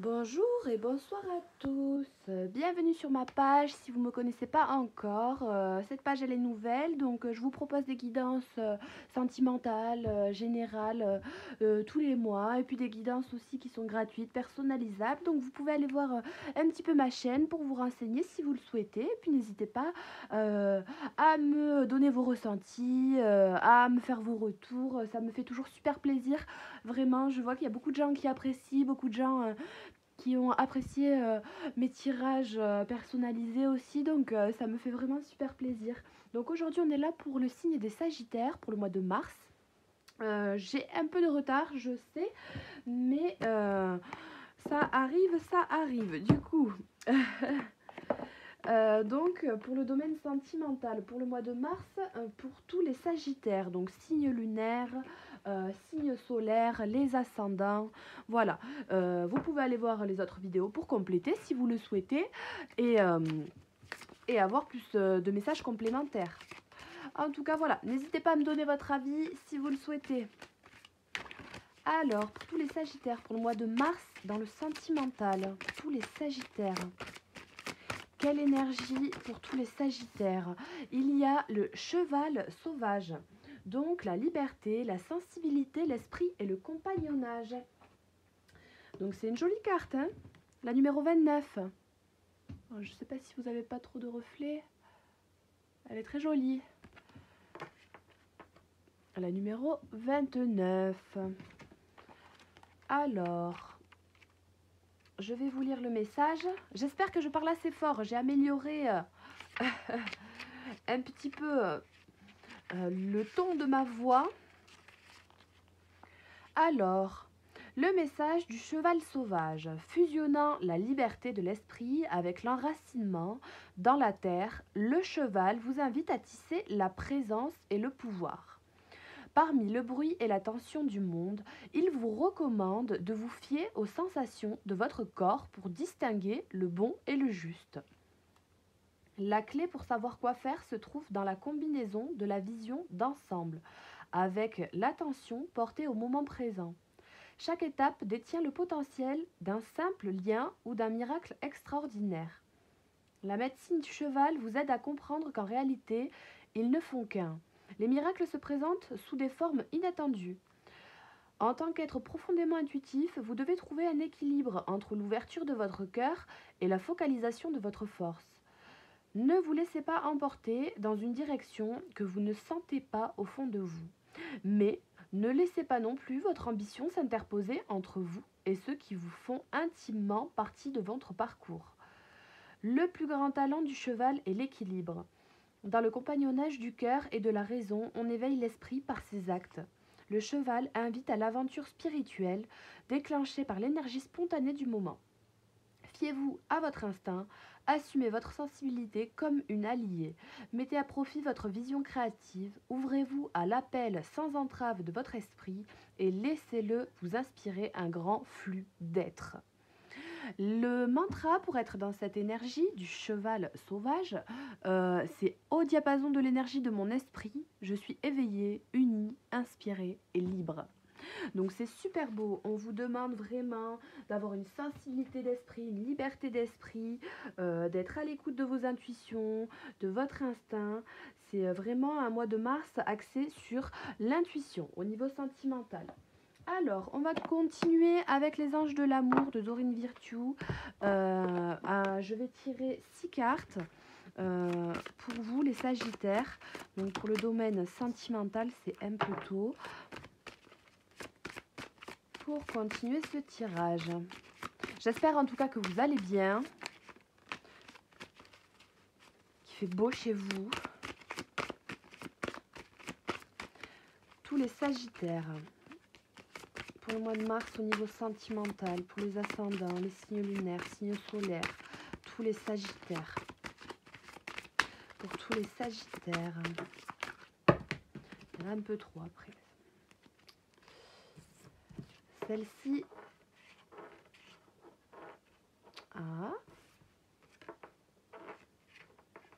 Bonjour et bonsoir à tous. Bienvenue sur ma page si vous ne me connaissez pas encore. Cette page elle est nouvelle donc je vous propose des guidances sentimentales, générales tous les mois et puis des guidances aussi qui sont gratuites, personnalisables. Donc vous pouvez aller voir un petit peu ma chaîne pour vous renseigner si vous le souhaitez. Et puis n'hésitez pas à me donner vos ressentis, à me faire vos retours. Ça me fait toujours super plaisir. Vraiment, je vois qu'il y a beaucoup de gens qui apprécient, beaucoup de gens qui ont apprécié mes tirages personnalisés aussi, donc ça me fait vraiment super plaisir. Donc aujourd'hui on est là pour le signe des Sagittaires pour le mois de mars. J'ai un peu de retard, je sais, mais ça arrive. Du coup, donc pour le domaine sentimental, pour le mois de mars, pour tous les Sagittaires, donc signe lunaire, signe solaire, les ascendants, voilà. Vous pouvez aller voir les autres vidéos pour compléter si vous le souhaitez et, euh, et avoir plus de messages complémentaires. En tout cas, voilà, n'hésitez pas à me donner votre avis si vous le souhaitez. Alors, pour tous les Sagittaires, pour le mois de mars, dans le sentimental, pour tous les Sagittaires, quelle énergie pour tous les Sagittaires? Il y a le cheval sauvage, donc la liberté, la sensibilité, l'esprit et le compagnonnage. Donc c'est une jolie carte, hein, la numéro 29. Je ne sais pas si vous n'avez pas trop de reflets. Elle est très jolie. La numéro 29. Alors, je vais vous lire le message. J'espère que je parle assez fort. J'ai amélioré un petit peu le ton de ma voix. Alors, le message du cheval sauvage, fusionnant la liberté de l'esprit avec l'enracinement dans la terre, le cheval vous invite à tisser la présence et le pouvoir. Parmi le bruit et la tension du monde, il vous recommande de vous fier aux sensations de votre corps pour distinguer le bon et le juste. La clé pour savoir quoi faire se trouve dans la combinaison de la vision d'ensemble, avec l'attention portée au moment présent. Chaque étape détient le potentiel d'un simple lien ou d'un miracle extraordinaire. La médecine du cheval vous aide à comprendre qu'en réalité, ils ne font qu'un. Les miracles se présentent sous des formes inattendues. En tant qu'être profondément intuitif, vous devez trouver un équilibre entre l'ouverture de votre cœur et la focalisation de votre force. Ne vous laissez pas emporter dans une direction que vous ne sentez pas au fond de vous. Mais ne laissez pas non plus votre ambition s'interposer entre vous et ceux qui vous font intimement partie de votre parcours. Le plus grand talent du cheval est l'équilibre. Dans le compagnonnage du cœur et de la raison, on éveille l'esprit par ses actes. Le cheval invite à l'aventure spirituelle, déclenchée par l'énergie spontanée du moment. Fiez-vous à votre instinct, assumez votre sensibilité comme une alliée, mettez à profit votre vision créative, ouvrez-vous à l'appel sans entrave de votre esprit et laissez-le vous inspirer un grand flux d'être. Le mantra pour être dans cette énergie du cheval sauvage, c'est au diapason de l'énergie de mon esprit, je suis éveillé, uni, inspiré et libre. Donc c'est super beau, on vous demande vraiment d'avoir une sensibilité d'esprit, une liberté d'esprit, d'être à l'écoute de vos intuitions, de votre instinct. C'est vraiment un mois de mars axé sur l'intuition au niveau sentimental. Alors, on va continuer avec les anges de l'amour de Dorine Virtue. Je vais tirer 6 cartes pour vous, les Sagittaires. Donc, pour le domaine sentimental, c'est un peu tôt. Pour continuer ce tirage. J'espère en tout cas que vous allez bien, qu'il fait beau chez vous. Tous les Sagittaires, pour le mois de mars au niveau sentimental, pour les ascendants, les signes lunaires, signes solaires, tous les Sagittaires. Pour tous les Sagittaires. Il y en a un peu trop après. Celle-ci. Ah.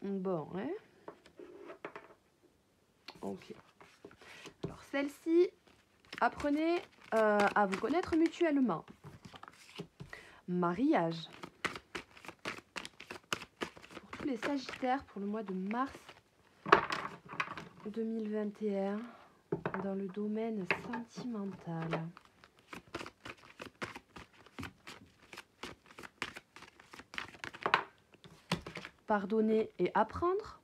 Bon, hein. Ok. Alors celle-ci, apprenez à vous connaître mutuellement. mariage. Pour tous les Sagittaires, pour le mois de mars 2021, dans le domaine sentimental. Pardonner et apprendre.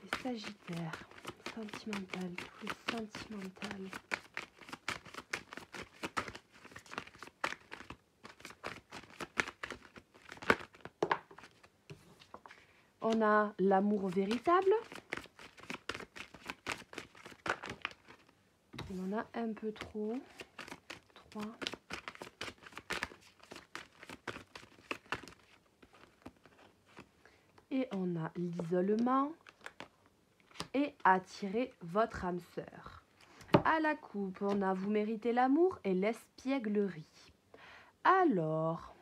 Les Sagittaires, sentimental, tout le sentimental. On a l'amour véritable. On en a un peu trop. 3. Et on a l'isolement et attirer votre âme sœur. À la coupe, on a vous méritez l'amour et l'espièglerie. Alors,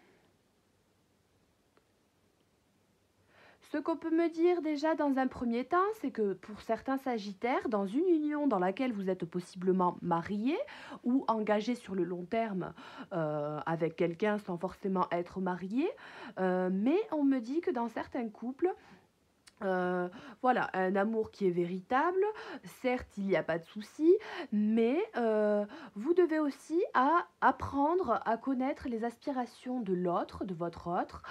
ce qu'on peut me dire déjà dans un premier temps, c'est que pour certains Sagittaires, dans une union dans laquelle vous êtes possiblement marié ou engagé sur le long terme avec quelqu'un sans forcément être marié, mais on me dit que dans certains couples, voilà, un amour qui est véritable, certes il n'y a pas de souci, mais vous devez aussi apprendre à connaître les aspirations de l'autre, de votre autre,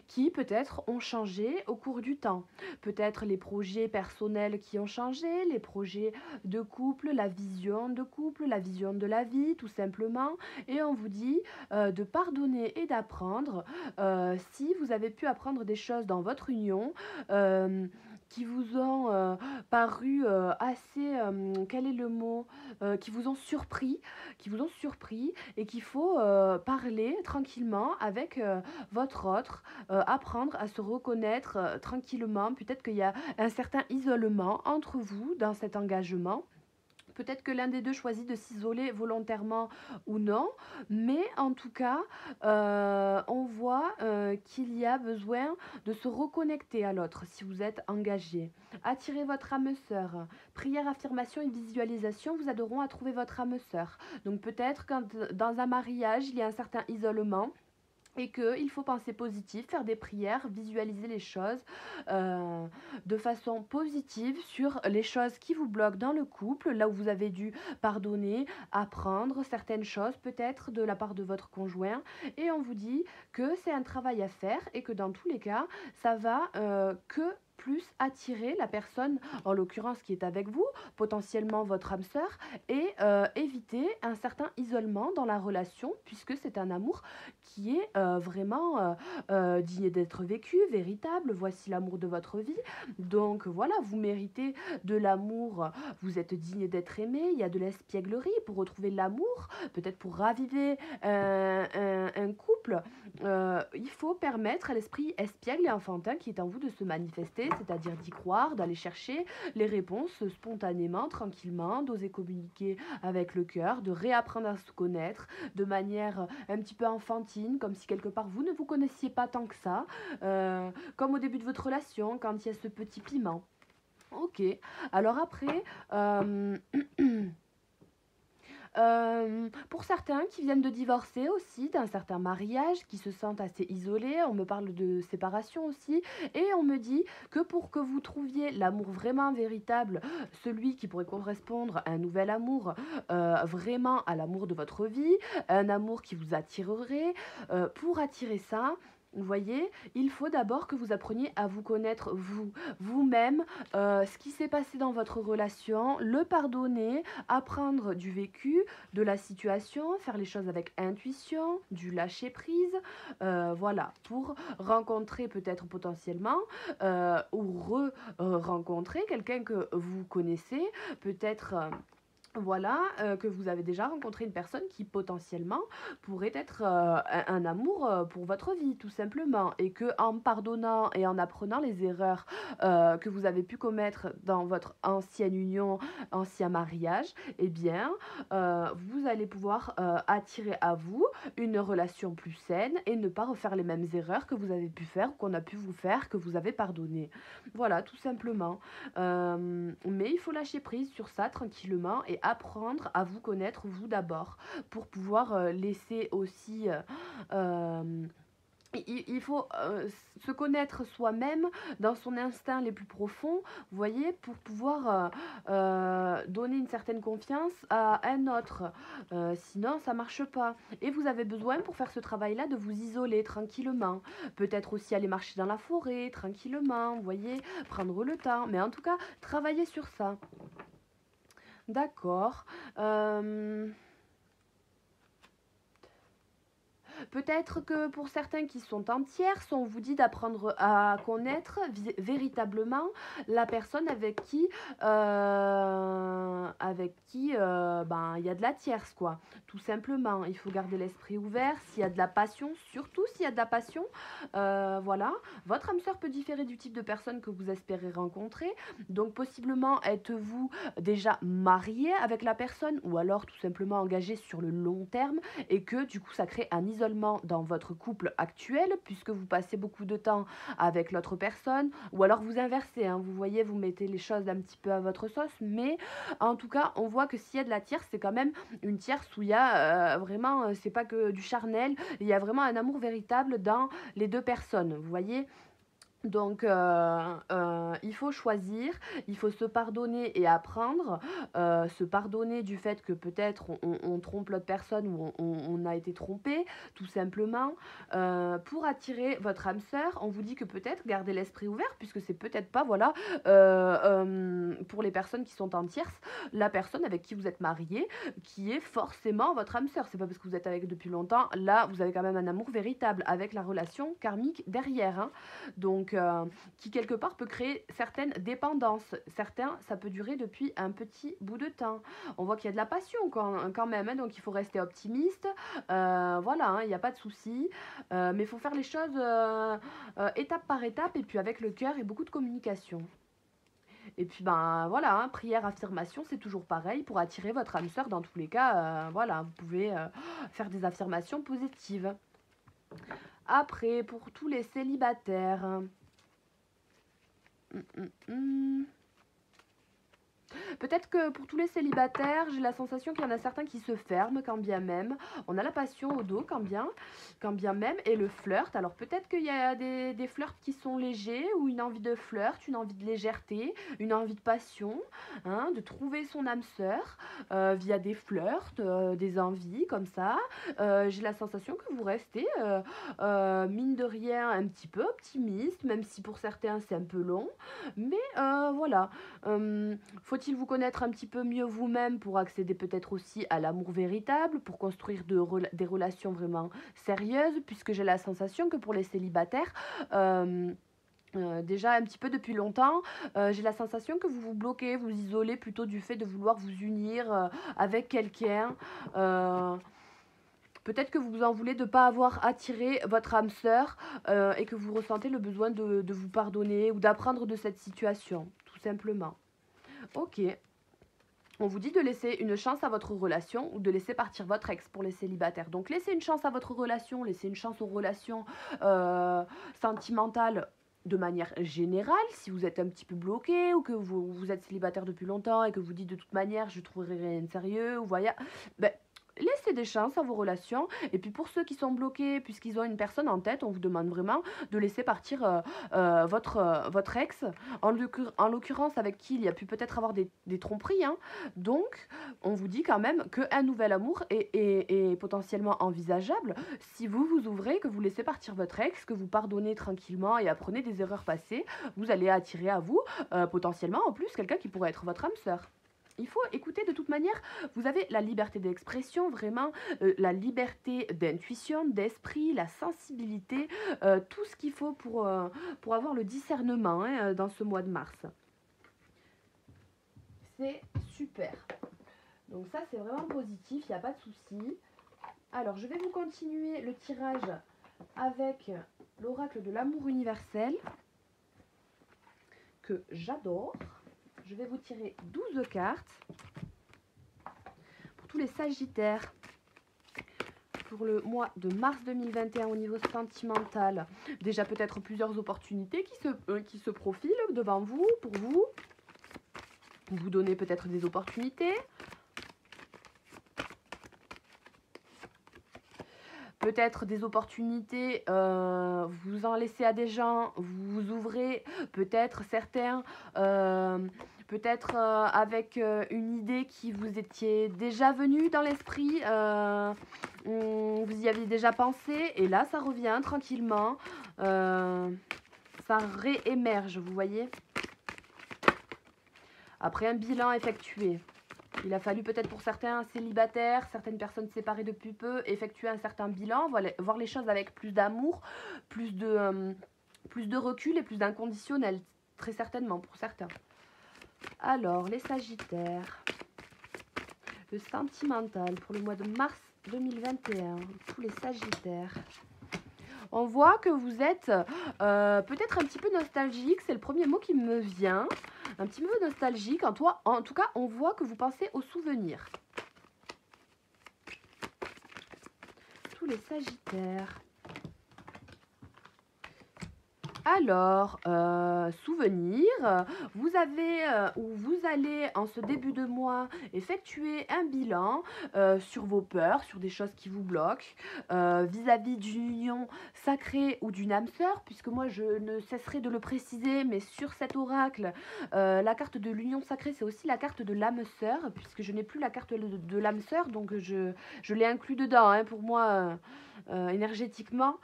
qui peut-être ont changé au cours du temps. Peut-être les projets personnels qui ont changé, les projets de couple, la vision de couple, la vision de la vie tout simplement, et on vous dit de pardonner et d'apprendre si vous avez pu apprendre des choses dans votre union qui vous ont paru assez, quel est le mot, qui vous ont surpris et qu'il faut parler tranquillement avec votre autre, apprendre à se reconnaître tranquillement. Peut-être qu'il y a un certain isolement entre vous dans cet engagement. Peut-être que l'un des deux choisit de s'isoler volontairement ou non, mais en tout cas, on voit qu'il y a besoin de se reconnecter à l'autre si vous êtes engagé. Attirez votre âme sœur. Prière, affirmation et visualisation vous aideront à trouver votre âme sœur. Donc peut-être quand dans un mariage, il y a un certain isolement, et qu'il faut penser positif, faire des prières, visualiser les choses de façon positive sur les choses qui vous bloquent dans le couple, là où vous avez dû pardonner, apprendre certaines choses peut-être de la part de votre conjoint. Et on vous dit que c'est un travail à faire et que dans tous les cas, ça va que plus attirer la personne, en l'occurrence qui est avec vous, potentiellement votre âme sœur, et éviter un certain isolement dans la relation, puisque c'est un amour qui est vraiment digne d'être vécu, véritable. Voici l'amour de votre vie. Donc voilà, vous méritez de l'amour, vous êtes digne d'être aimé, il y a de l'espièglerie pour retrouver l'amour, peut-être pour raviver un couple. Il faut permettre à l'esprit espiègle et enfantin qui est en vous de se manifester, c'est-à-dire d'y croire, d'aller chercher les réponses spontanément, tranquillement, d'oser communiquer avec le cœur, de réapprendre à se connaître de manière un petit peu enfantine, comme si quelque part vous ne vous connaissiez pas tant que ça, comme au début de votre relation, quand il y a ce petit piment. Ok, alors après... pour certains qui viennent de divorcer aussi, d'un certain mariage, qui se sentent assez isolés, on me parle de séparation aussi, et on me dit que pour que vous trouviez l'amour vraiment véritable, celui qui pourrait correspondre à un nouvel amour, vraiment à l'amour de votre vie, un amour qui vous attirerait, pour attirer ça, vous voyez, il faut d'abord que vous appreniez à vous connaître vous-même, ce qui s'est passé dans votre relation, le pardonner, apprendre du vécu, de la situation, faire les choses avec intuition, du lâcher prise, voilà, pour rencontrer peut-être potentiellement ou re-rencontrer quelqu'un que vous connaissez, peut-être Voilà, que vous avez déjà rencontré une personne qui potentiellement pourrait être, un amour, pour votre vie tout simplement et que en pardonnant et en apprenant les erreurs, que vous avez pu commettre dans votre ancienne union, ancien mariage et bien, vous allez pouvoir, attirer à vous une relation plus saine et ne pas refaire les mêmes erreurs que vous avez pu faire ou qu'on a pu vous faire, que vous avez pardonné. Voilà, tout simplement. Mais il faut lâcher prise sur ça tranquillement et apprendre à vous connaître vous d'abord pour pouvoir laisser aussi il faut se connaître soi-même dans son instinct les plus profonds, vous voyez, pour pouvoir donner une certaine confiance à un autre. Sinon, ça marche pas. Et vous avez besoin pour faire ce travail-là de vous isoler tranquillement. Peut-être aussi aller marcher dans la forêt tranquillement, vous voyez, prendre le temps. Mais en tout cas, travailler sur ça. D'accord. Euh, Peut-être que pour certains qui sont en tierce, on vous dit d'apprendre à connaître véritablement la personne avec qui ben, il y a de la tierce, quoi. Tout simplement, il faut garder l'esprit ouvert. S'il y a de la passion, surtout s'il y a de la passion, voilà. Votre âme sœur peut différer du type de personne que vous espérez rencontrer. Donc, possiblement, êtes-vous déjà marié avec la personne ou alors tout simplement engagé sur le long terme et que du coup ça crée un isolement dans votre couple actuel puisque vous passez beaucoup de temps avec l'autre personne ou alors vous inversez, hein, vous voyez, vous mettez les choses un petit peu à votre sauce, mais en tout cas on voit que s'il y a de la tierce, c'est quand même une tierce où il y a vraiment, c'est pas que du charnel, il y a vraiment un amour véritable dans les deux personnes, vous voyez. Donc, il faut choisir, il faut se pardonner et apprendre, se pardonner du fait que peut-être on trompe l'autre personne ou on a été trompé, tout simplement. Pour attirer votre âme sœur, on vous dit que peut-être garder l'esprit ouvert, puisque c'est peut-être pas, voilà, pour les personnes qui sont en tierce, la personne avec qui vous êtes marié, qui est forcément votre âme sœur. C'est pas parce que vous êtes avec depuis longtemps, là, vous avez quand même un amour véritable avec la relation karmique derrière, hein. Donc, qui quelque part peut créer certaines dépendances. Certains, ça peut durer depuis un petit bout de temps. On voit qu'il y a de la passion quand même, hein, donc il faut rester optimiste. Voilà, hein, il n'y a pas de souci. Mais il faut faire les choses étape par étape et puis avec le cœur et beaucoup de communication. Et puis ben voilà, hein, prière, affirmation, c'est toujours pareil pour attirer votre âme sœur dans tous les cas. Voilà, vous pouvez faire des affirmations positives. Après, pour tous les célibataires, peut-être que pour tous les célibataires, j'ai la sensation qu'il y en a certains qui se ferment quand bien même. On a la passion au dos quand bien même, et le flirt. Alors peut-être qu'il y a des flirts qui sont légers, ou une envie de flirt, une envie de légèreté, une envie de passion, hein, de trouver son âme sœur via des flirts, des envies comme ça. J'ai la sensation que vous restez, mine de rien, un petit peu optimiste, même si pour certains c'est un peu long. Mais voilà. Faut-il vous connaître un petit peu mieux vous-même pour accéder peut-être aussi à l'amour véritable, pour construire des relations vraiment sérieuses, puisque j'ai la sensation que pour les célibataires, déjà un petit peu depuis longtemps, j'ai la sensation que vous vous bloquez, vous isolez plutôt du fait de vouloir vous unir avec quelqu'un. Euh, Peut-être que vous en voulez de ne pas avoir attiré votre âme sœur et que vous ressentez le besoin de vous pardonner ou d'apprendre de cette situation, tout simplement. Ok. On vous dit de laisser une chance à votre relation ou de laisser partir votre ex pour les célibataires. Donc laissez une chance à votre relation, laissez une chance aux relations euh, sentimentales de manière générale. Si vous êtes un petit peu bloqué ou que vous êtes célibataire depuis longtemps et que vous dites de toute manière je trouverai rien de sérieux, ou voilà, ben, laissez des chances à vos relations. Et puis pour ceux qui sont bloqués, puisqu'ils ont une personne en tête, on vous demande vraiment de laisser partir votre ex, en l'occurrence avec qui il y a pu peut-être avoir des tromperies, hein. Donc, on vous dit quand même qu'un nouvel amour est potentiellement envisageable si vous vous ouvrez, que vous laissez partir votre ex, que vous pardonnez tranquillement et apprenez des erreurs passées, vous allez attirer à vous potentiellement en plus quelqu'un qui pourrait être votre âme sœur. Il faut écouter de toute manière, vous avez la liberté d'expression, vraiment, la liberté d'intuition, d'esprit, la sensibilité, tout ce qu'il faut pour avoir le discernement, hein, dans ce mois de mars. C'est super. Donc ça, c'est vraiment positif, il n'y a pas de souci. Alors, je vais vous continuer le tirage avec l'oracle de l'amour universel, que j'adore. Je vais vous tirer 12 cartes pour tous les Sagittaires. Pour le mois de mars 2021 au niveau sentimental, déjà peut-être plusieurs opportunités qui se profilent devant vous, pour vous. Vous donnez peut-être des opportunités. Peut-être des opportunités, vous en laissez à des gens, vous ouvrez, peut-être certains, peut-être avec une idée qui vous étiez déjà venue dans l'esprit, vous y aviez déjà pensé, et là ça revient tranquillement, ça réémerge, vous voyez. Après un bilan effectué. Il a fallu peut-être pour certains célibataires, certaines personnes séparées depuis peu, effectuer un certain bilan, voir les choses avec plus d'amour, plus de recul et plus d'inconditionnel, très certainement pour certains. Alors, les Sagittaires, le sentimental pour le mois de mars 2021, tous les Sagittaires. On voit que vous êtes peut-être un petit peu nostalgique, c'est le premier mot qui me vient. Un petit peu nostalgique, en tout cas, on voit que vous pensez aux souvenirs. Tous les Sagittaires. Alors, souvenir, vous avez ou vous allez en ce début de mois effectuer un bilan sur vos peurs, sur des choses qui vous bloquent, vis-à-vis d'une union sacrée ou d'une âme sœur, puisque moi je ne cesserai de le préciser, mais sur cet oracle, la carte de l'union sacrée, c'est aussi la carte de l'âme sœur, puisque je n'ai plus la carte de l'âme sœur, donc je l'ai inclus dedans, hein, pour moi, énergétiquement.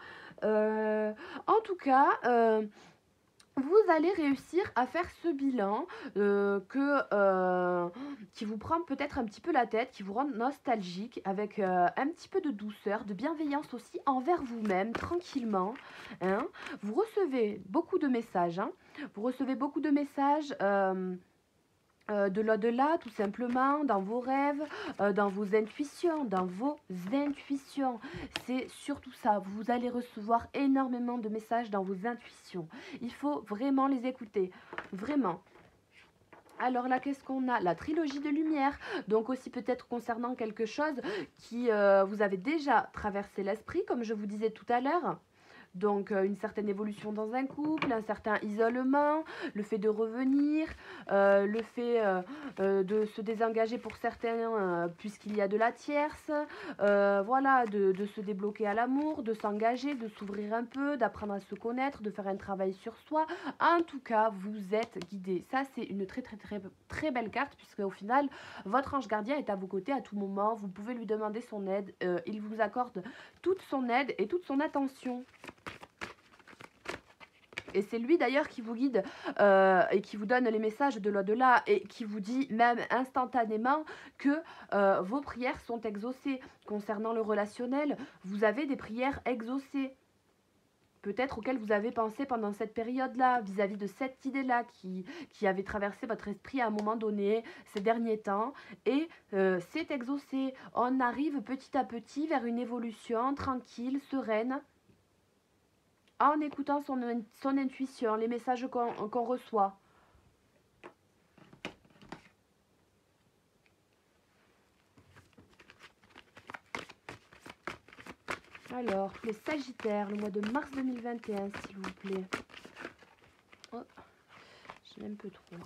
En tout cas, vous allez réussir à faire ce bilan qui vous prend peut-être un petit peu la tête, qui vous rend nostalgique, avec un petit peu de douceur, de bienveillance aussi envers vous-même, tranquillement. Hein. Vous recevez beaucoup de messages. Hein. Vous recevez beaucoup de messages. De l'au-delà, tout simplement, dans vos rêves, dans vos intuitions, C'est surtout ça, vous allez recevoir énormément de messages dans vos intuitions. Il faut vraiment les écouter, vraiment. Alors là, qu'est-ce qu'on a? La trilogie de lumière, donc aussi peut-être concernant quelque chose qui vous avez déjà traversé l'esprit, comme je vous disais tout à l'heure. Donc une certaine évolution dans un couple, un certain isolement, le fait de revenir, le fait de se désengager pour certains puisqu'il y a de la tierce, voilà, de se débloquer à l'amour, de s'engager, de s'ouvrir un peu, d'apprendre à se connaître, de faire un travail sur soi. En tout cas, vous êtes guidé. Ça, c'est une très très très très belle carte puisque au final, votre ange gardien est à vos côtés à tout moment. Vous pouvez lui demander son aide. Il vous accorde toute son aide et toute son attention. Et c'est lui d'ailleurs qui vous guide et qui vous donne les messages de l'au-delà et qui vous dit même instantanément que vos prières sont exaucées. Concernant le relationnel, vous avez des prières exaucées. Peut-être auxquelles vous avez pensé pendant cette période-là, vis-à-vis de cette idée-là qui avait traversé votre esprit à un moment donné, ces derniers temps. Et c'est exaucé. On arrive petit à petit vers une évolution tranquille, sereine, en écoutant son intuition, les messages qu'on reçoit. Alors, les Sagittaires, le mois de mars 2021, s'il vous plaît. Oh, j'ai un peu trop.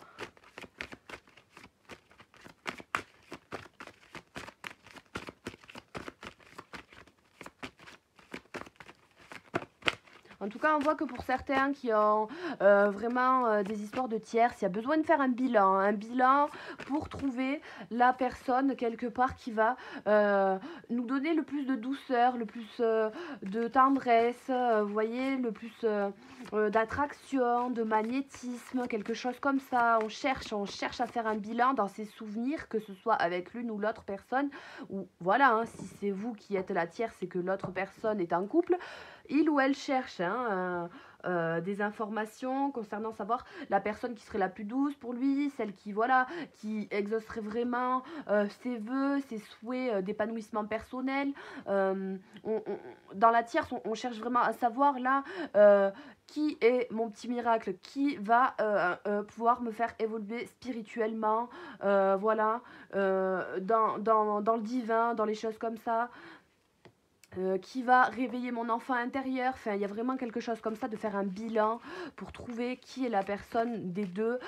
En tout cas, on voit que pour certains qui ont vraiment des histoires de tierces, il y a besoin de faire un bilan pour trouver la personne quelque part qui va nous donner le plus de douceur, le plus de tendresse, vous voyez, le plus d'attraction, de magnétisme, quelque chose comme ça. On cherche à faire un bilan dans ses souvenirs, que ce soit avec l'une ou l'autre personne, ou voilà, hein, si c'est vous qui êtes la tierce et que l'autre personne est en couple, il ou elle cherche des informations concernant savoir la personne qui serait la plus douce pour lui, celle qui, voilà, qui exaucerait vraiment ses vœux, ses souhaits d'épanouissement personnel. Dans la tierce, on cherche vraiment à savoir là qui est mon petit miracle, qui va pouvoir me faire évoluer spirituellement, voilà, dans le divin, dans les choses comme ça. Qui va réveiller mon enfant intérieur. Enfin, il y a vraiment quelque chose comme ça, de faire un bilan pour trouver qui est la personne des deux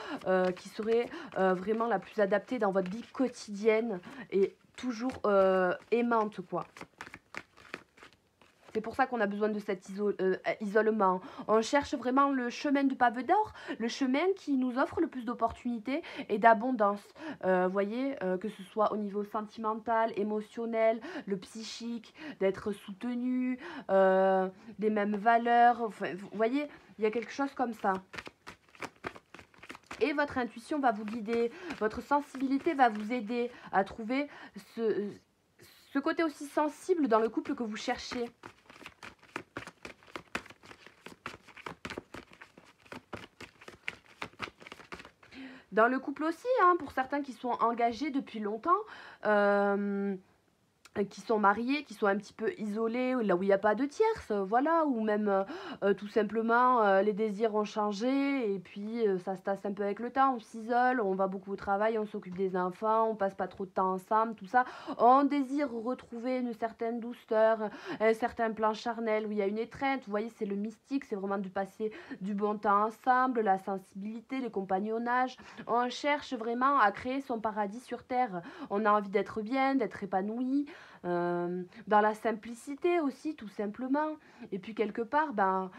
qui serait vraiment la plus adaptée dans votre vie quotidienne et toujours aimante, quoi. C'est pour ça qu'on a besoin de cet isolement. On cherche vraiment le chemin du pavé d'or, le chemin qui nous offre le plus d'opportunités et d'abondance. Voyez, que ce soit au niveau sentimental, émotionnel, le psychique, d'être soutenu, les mêmes valeurs. Enfin, vous voyez, il y a quelque chose comme ça. Et votre intuition va vous guider, votre sensibilité va vous aider à trouver ce côté aussi sensible dans le couple que vous cherchez. Dans le couple aussi, hein, pour certains qui sont engagés depuis longtemps, qui sont mariés, qui sont un petit peu isolés, là où il n'y a pas de tierce, voilà, ou même tout simplement les désirs ont changé et puis ça se tasse un peu avec le temps, on s'isole, on va beaucoup au travail, on s'occupe des enfants, on passe pas trop de temps ensemble, tout ça. On désire retrouver une certaine douceur, un certain plan charnel où il y a une étreinte, vous voyez, c'est le mystique, c'est vraiment du passer du bon temps ensemble, la sensibilité, le compagnonnage. On cherche vraiment à créer son paradis sur terre. On a envie d'être bien, d'être épanoui. Dans la simplicité aussi, tout simplement. Et puis quelque part, ben,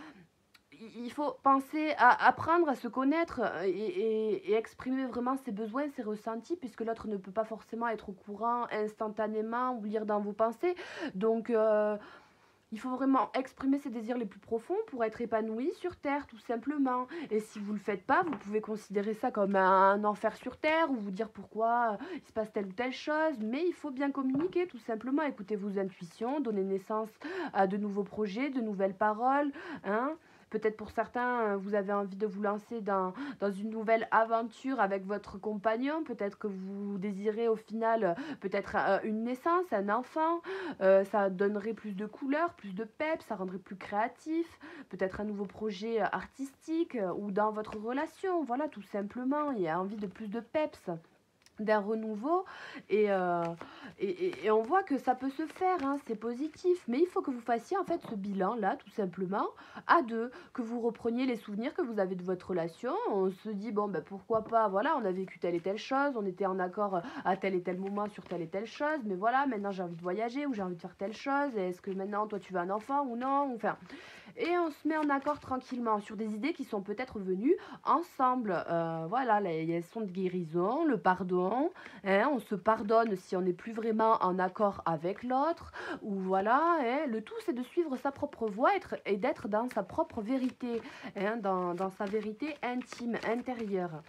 il faut penser à apprendre à se connaître et exprimer vraiment ses besoins, ses ressentis, puisque l'autre ne peut pas forcément être au courant instantanément ou lire dans vos pensées. Donc, il faut vraiment exprimer ses désirs les plus profonds pour être épanoui sur Terre, tout simplement. Et si vous ne le faites pas, vous pouvez considérer ça comme un enfer sur Terre ou vous dire pourquoi il se passe telle ou telle chose. Mais il faut bien communiquer, tout simplement. Écoutez vos intuitions, donner naissance à de nouveaux projets, de nouvelles paroles, hein. Peut-être pour certains, vous avez envie de vous lancer dans une nouvelle aventure avec votre compagnon. Peut-être que vous désirez au final peut-être une naissance, un enfant. Ça donnerait plus de couleurs, plus de peps, ça rendrait plus créatif. Peut-être un nouveau projet artistique ou dans votre relation. Voilà, tout simplement. Il y a envie de plus de peps, d'un renouveau et on voit que ça peut se faire, hein, c'est positif, mais il faut que vous fassiez en fait ce bilan là tout simplement à deux, que vous repreniez les souvenirs que vous avez de votre relation. On se dit bon ben pourquoi pas, voilà, on a vécu telle et telle chose, on était en accord à tel et tel moment sur telle et telle chose, mais voilà, maintenant j'ai envie de voyager ou j'ai envie de faire telle chose, et est-ce que maintenant toi tu veux un enfant ou non, enfin, et on se met en accord tranquillement sur des idées qui sont peut-être venues ensemble. Voilà, les leçons de guérison, le pardon, hein, on se pardonne si on n'est plus vraiment en accord avec l'autre, ou voilà, hein, le tout c'est de suivre sa propre voie et d'être dans sa propre vérité, hein, dans sa vérité intime, intérieure.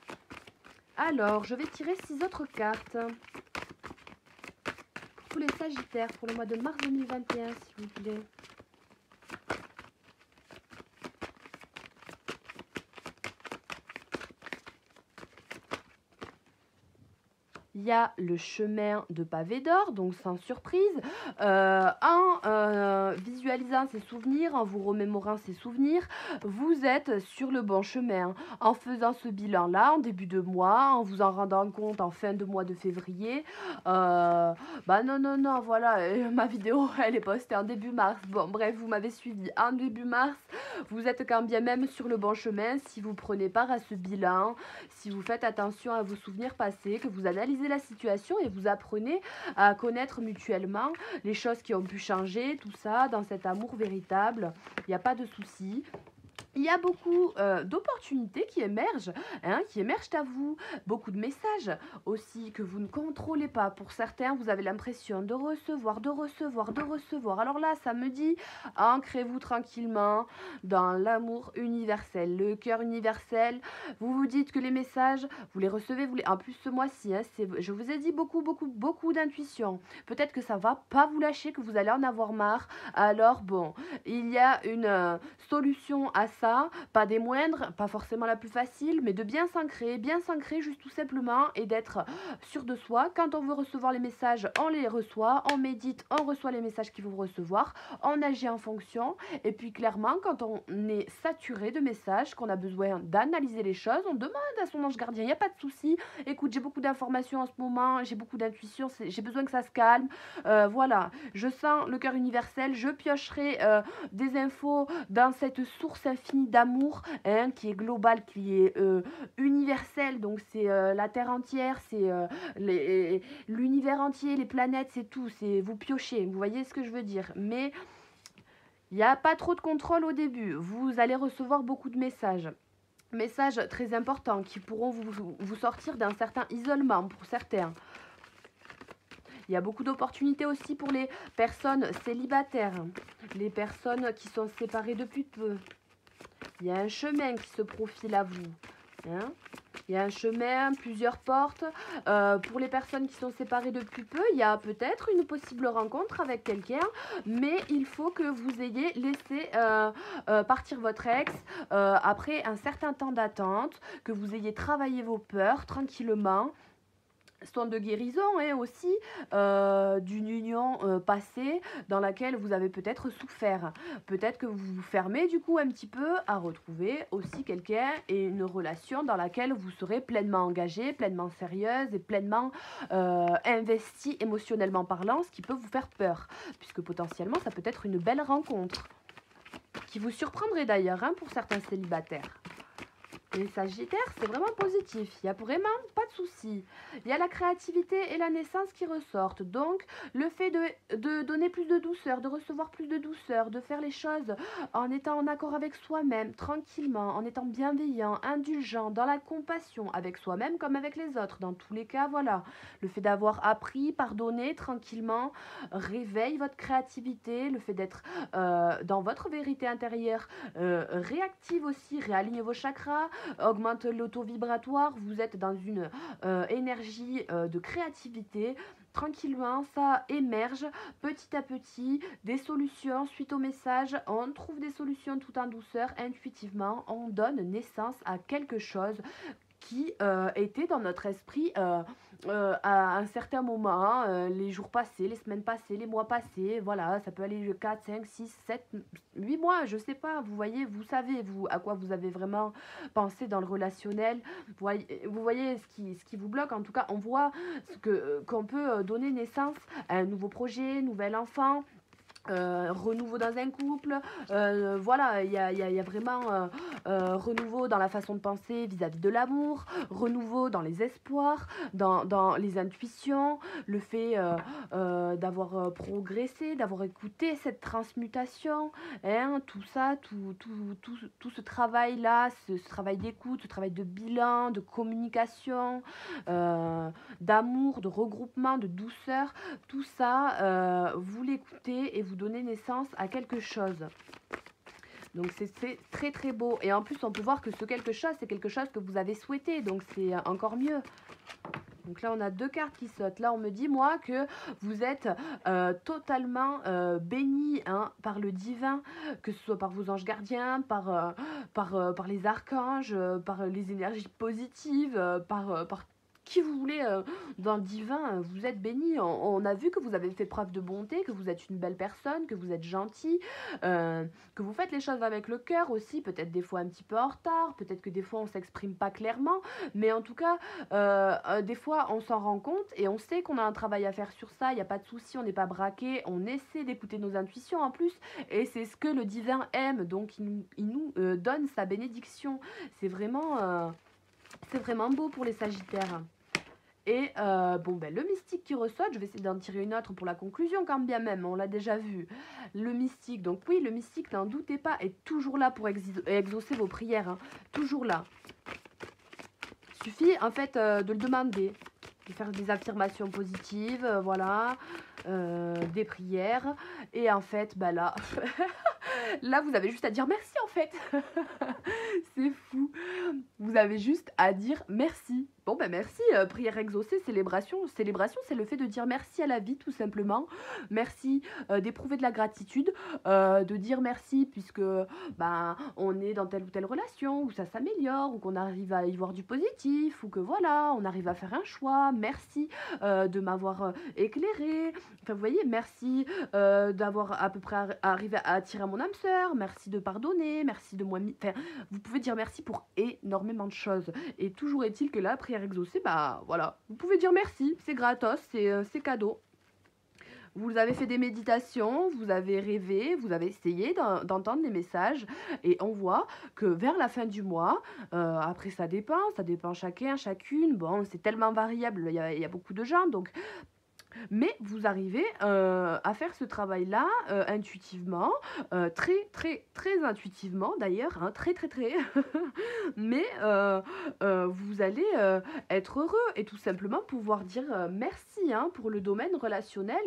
Alors, je vais tirer 6 autres cartes pour tous les Sagittaires pour le mois de mars 2021, s'il vous plaît. Il y a le chemin de pavé d'or, donc sans surprise, en visualisant ces souvenirs, en vous remémorant ces souvenirs, vous êtes sur le bon chemin. En faisant ce bilan-là, en début de mois, en vous en rendant compte en fin de mois de février, bah non, voilà, ma vidéo, elle est postée en début mars. Bon, bref, vous m'avez suivi en début mars, vous êtes quand bien même sur le bon chemin si vous prenez part à ce bilan, si vous faites attention à vos souvenirs passés, que vous analysez la situation et vous apprenez à connaître mutuellement les choses qui ont pu changer, tout ça, dans cet amour véritable. Il n'y a pas de souci. Il y a beaucoup d'opportunités qui émergent, hein, qui émergent à vous. Beaucoup de messages aussi que vous ne contrôlez pas. Pour certains, vous avez l'impression de recevoir, de recevoir, de recevoir. Alors là, ça me dit, ancrez-vous tranquillement dans l'amour universel, le cœur universel. Vous vous dites que les messages, vous les recevez, en plus ce mois-ci, hein, je vous ai dit beaucoup d'intuition. Peut-être que ça va pas vous lâcher, que vous allez en avoir marre. Alors bon, il y a une solution à ça ça, pas des moindres, pas forcément la plus facile, mais de bien s'ancrer juste tout simplement et d'être sûr de soi. Quand on veut recevoir les messages, on les reçoit, on médite, on reçoit les messages qu'il faut recevoir, on agit en fonction. Et puis clairement, quand on est saturé de messages, qu'on a besoin d'analyser les choses, on demande à son ange gardien, il n'y a pas de souci. Écoute, j'ai beaucoup d'informations en ce moment, j'ai beaucoup d'intuition, j'ai besoin que ça se calme. Voilà, je sens le cœur universel, je piocherai des infos dans cette source infinie d'amour, hein, qui est globale, qui est universelle. Donc c'est la Terre entière, c'est l'univers entier, les planètes, c'est tout. C'est vous piochez, vous voyez ce que je veux dire. Mais il n'y a pas trop de contrôle au début. Vous allez recevoir beaucoup de messages. Messages très importants qui pourront vous sortir d'un certain isolement pour certains. Il y a beaucoup d'opportunités aussi pour les personnes célibataires, les personnes qui sont séparées depuis peu. Il y a un chemin qui se profile à vous. Hein? Il y a un chemin, plusieurs portes. Pour les personnes qui sont séparées depuis peu, il y a peut-être une possible rencontre avec quelqu'un, mais il faut que vous ayez laissé partir votre ex après un certain temps d'attente, que vous ayez travaillé vos peurs tranquillement. Sont de guérison et aussi d'une union passée dans laquelle vous avez peut-être souffert. Peut-être que vous vous fermez du coup un petit peu à retrouver aussi quelqu'un et une relation dans laquelle vous serez pleinement engagée, pleinement sérieuse et pleinement investie émotionnellement parlant, ce qui peut vous faire peur, puisque potentiellement ça peut être une belle rencontre, qui vous surprendrait d'ailleurs hein, pour certains célibataires. Les Sagittaires, c'est vraiment positif. Il n'y a vraiment pas de souci. Il y a la créativité et la naissance qui ressortent. Donc, le fait de donner plus de douceur, de recevoir plus de douceur, de faire les choses en étant en accord avec soi-même, tranquillement, en étant bienveillant, indulgent, dans la compassion, avec soi-même comme avec les autres. Dans tous les cas, voilà. Le fait d'avoir appris, pardonné tranquillement, réveille votre créativité. Le fait d'être dans votre vérité intérieure réactive aussi, réaligne vos chakras, augmente l'auto vibratoire, vous êtes dans une énergie de créativité. Tranquillement, ça émerge petit à petit, des solutions suite au message, on trouve des solutions tout en douceur, intuitivement, on donne naissance à quelque chose qui était dans notre esprit à un certain moment, les jours passés, les semaines passées, les mois passés, voilà, ça peut aller 4, 5, 6, 7, 8 mois, je sais pas, vous voyez, vous savez, vous, à quoi vous avez vraiment pensé dans le relationnel, vous voyez ce qui vous bloque, en tout cas, on voit qu'on peut donner naissance à un nouveau projet, nouvel enfant, renouveau dans un couple, voilà, il y a vraiment renouveau dans la façon de penser vis-à-vis de l'amour, renouveau dans les espoirs, dans les intuitions, le fait d'avoir progressé, d'avoir écouté cette transmutation, hein, tout ça, tout ce travail-là, ce travail d'écoute, ce travail de bilan, de communication, d'amour, de regroupement, de douceur, tout ça, vous l'écoutez et vous donnez naissance à quelque chose. Donc c'est très très beau. Et en plus, on peut voir que ce quelque chose, c'est quelque chose que vous avez souhaité. Donc c'est encore mieux. Donc là, on a deux cartes qui sautent. Là, on me dit, moi, que vous êtes totalement béni hein, par le divin, que ce soit par vos anges gardiens, par les archanges, par les énergies positives, par qui vous voulez dans le divin, vous êtes béni. On a vu que vous avez fait preuve de bonté, que vous êtes une belle personne, que vous êtes gentil, que vous faites les choses avec le cœur aussi, peut-être des fois un petit peu en retard, peut-être que des fois on s'exprime pas clairement, mais en tout cas, des fois on s'en rend compte et on sait qu'on a un travail à faire sur ça, il n'y a pas de souci, on n'est pas braqué, on essaie d'écouter nos intuitions en plus, et c'est ce que le divin aime, donc il nous donne sa bénédiction. C'est vraiment beau pour les Sagittaires. Et bon, ben, le mystique qui ressort, je vais essayer d'en tirer une autre pour la conclusion quand bien même, on l'a déjà vu. Le mystique, donc oui, le mystique, n'en doutez pas, est toujours là pour exaucer vos prières, hein, toujours là. Suffit en fait de le demander, de faire des affirmations positives, voilà, des prières, et en fait, ben là, là vous avez juste à dire merci en fait. C'est fou. Vous avez juste à dire merci. Bon ben merci, prière exaucée, célébration. Célébration, c'est le fait de dire merci à la vie tout simplement. Merci d'éprouver de la gratitude, de dire merci puisque ben on est dans telle ou telle relation, où ça s'améliore, ou qu'on arrive à y voir du positif, ou que voilà, on arrive à faire un choix. Merci de m'avoir éclairé. Enfin vous voyez, merci d'avoir à peu près arrivé à attirer à mon âme sœur. Merci de pardonner, merci de moi. Enfin, vous pouvez dire merci pour énormément de choses. Et toujours est-il que là, prière exaucée, bah voilà, vous pouvez dire merci, c'est gratos, c'est cadeau. Vous avez fait des méditations, vous avez rêvé, vous avez essayé d'entendre des messages et on voit que vers la fin du mois, après ça dépend chacun, chacune, bon c'est tellement variable, il y a beaucoup de gens donc mais vous arrivez à faire ce travail-là intuitivement, très intuitivement d'ailleurs, hein, très. Mais vous allez être heureux et tout simplement pouvoir dire merci hein, pour le domaine relationnel.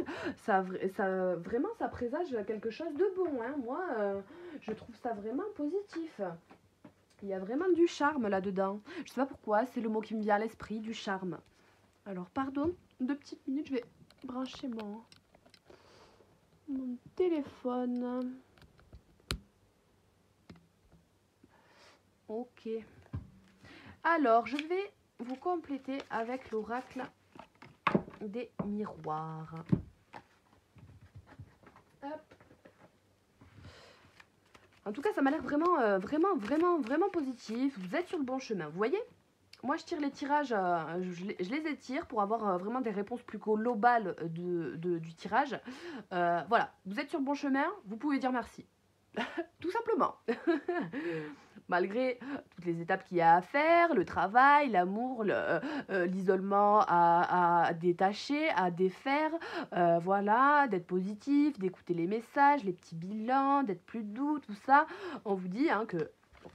Vraiment, ça présage quelque chose de bon. Hein. Moi, je trouve ça vraiment positif. Il y a vraiment du charme là-dedans. Je sais pas pourquoi, c'est le mot qui me vient à l'esprit, du charme. Alors, pardon, 2 petites minutes, je vais brancher mon téléphone. Ok. Alors, je vais vous compléter avec l'oracle des miroirs. Hop. En tout cas, ça m'a l'air vraiment positif. Vous êtes sur le bon chemin. Vous voyez ? Moi, je tire les tirages, je les étire pour avoir vraiment des réponses plus globales du tirage. Voilà, vous êtes sur le bon chemin, vous pouvez dire merci. Tout simplement. Malgré toutes les étapes qu'il y a à faire, le travail, l'amour, l'isolement à détacher, à défaire, voilà, d'être positif, d'écouter les messages, les petits bilans, d'être plus doux, tout ça. On vous dit hein, que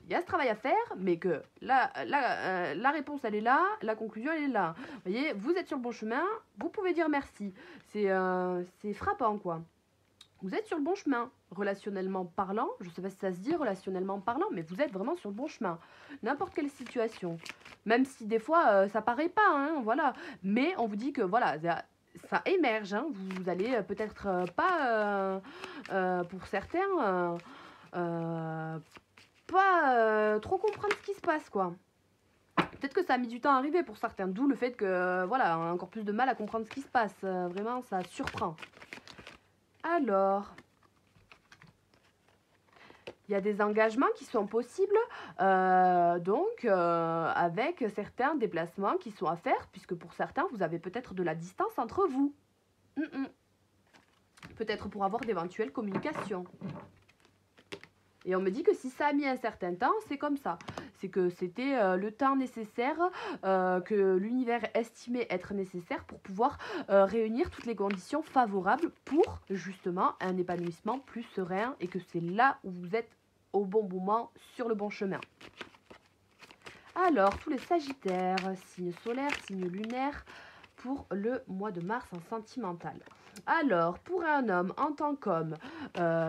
il y a ce travail à faire, mais que la réponse, elle est là, la conclusion, elle est là. Vous voyez, vous êtes sur le bon chemin, vous pouvez dire merci. C'est frappant, quoi. Vous êtes sur le bon chemin, relationnellement parlant. Je ne sais pas si ça se dit relationnellement parlant, mais vous êtes vraiment sur le bon chemin. N'importe quelle situation. Même si des fois, ça paraît pas, hein, voilà. Mais on vous dit que, voilà, ça émerge. Hein. Vous allez peut-être pas, pour certains, pas trop comprendre ce qui se passe, quoi. Peut-être que ça a mis du temps à arriver pour certains, d'où le fait que, voilà, on a encore plus de mal à comprendre ce qui se passe. Vraiment, ça surprend. Alors, il y a des engagements qui sont possibles, avec certains déplacements qui sont à faire, puisque pour certains, vous avez peut-être de la distance entre vous. Peut-être pour avoir d'éventuelles communications. Et on me dit que si ça a mis un certain temps, c'est comme ça. C'est que c'était le temps nécessaire que l'univers estimait être nécessaire pour pouvoir réunir toutes les conditions favorables pour justement un épanouissement plus serein et que c'est là où vous êtes au bon moment, sur le bon chemin. Alors, tous les Sagittaires, signes solaires, signes lunaires, pour le mois de mars en sentimental. Alors, pour un homme en tant qu'homme,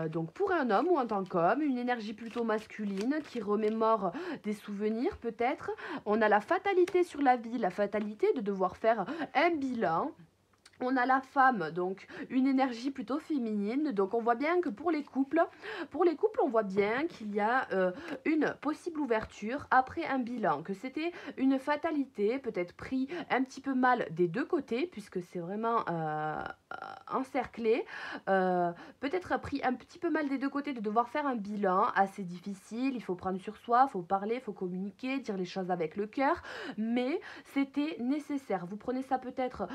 donc pour un homme ou en tant qu'homme, une énergie plutôt masculine qui remémore des souvenirs peut-être. On a la fatalité sur la vie, la fatalité de devoir faire un bilan. On a la femme, donc une énergie plutôt féminine. Donc on voit bien que pour les couples, on voit bien qu'il y a une possible ouverture après un bilan, que c'était une fatalité, peut-être pris un petit peu mal des deux côtés, puisque c'est vraiment encerclé. Peut-être pris un petit peu mal des deux côtés de devoir faire un bilan assez difficile. Il faut prendre sur soi, il faut parler, il faut communiquer, dire les choses avec le cœur. Mais c'était nécessaire. Vous prenez ça peut-être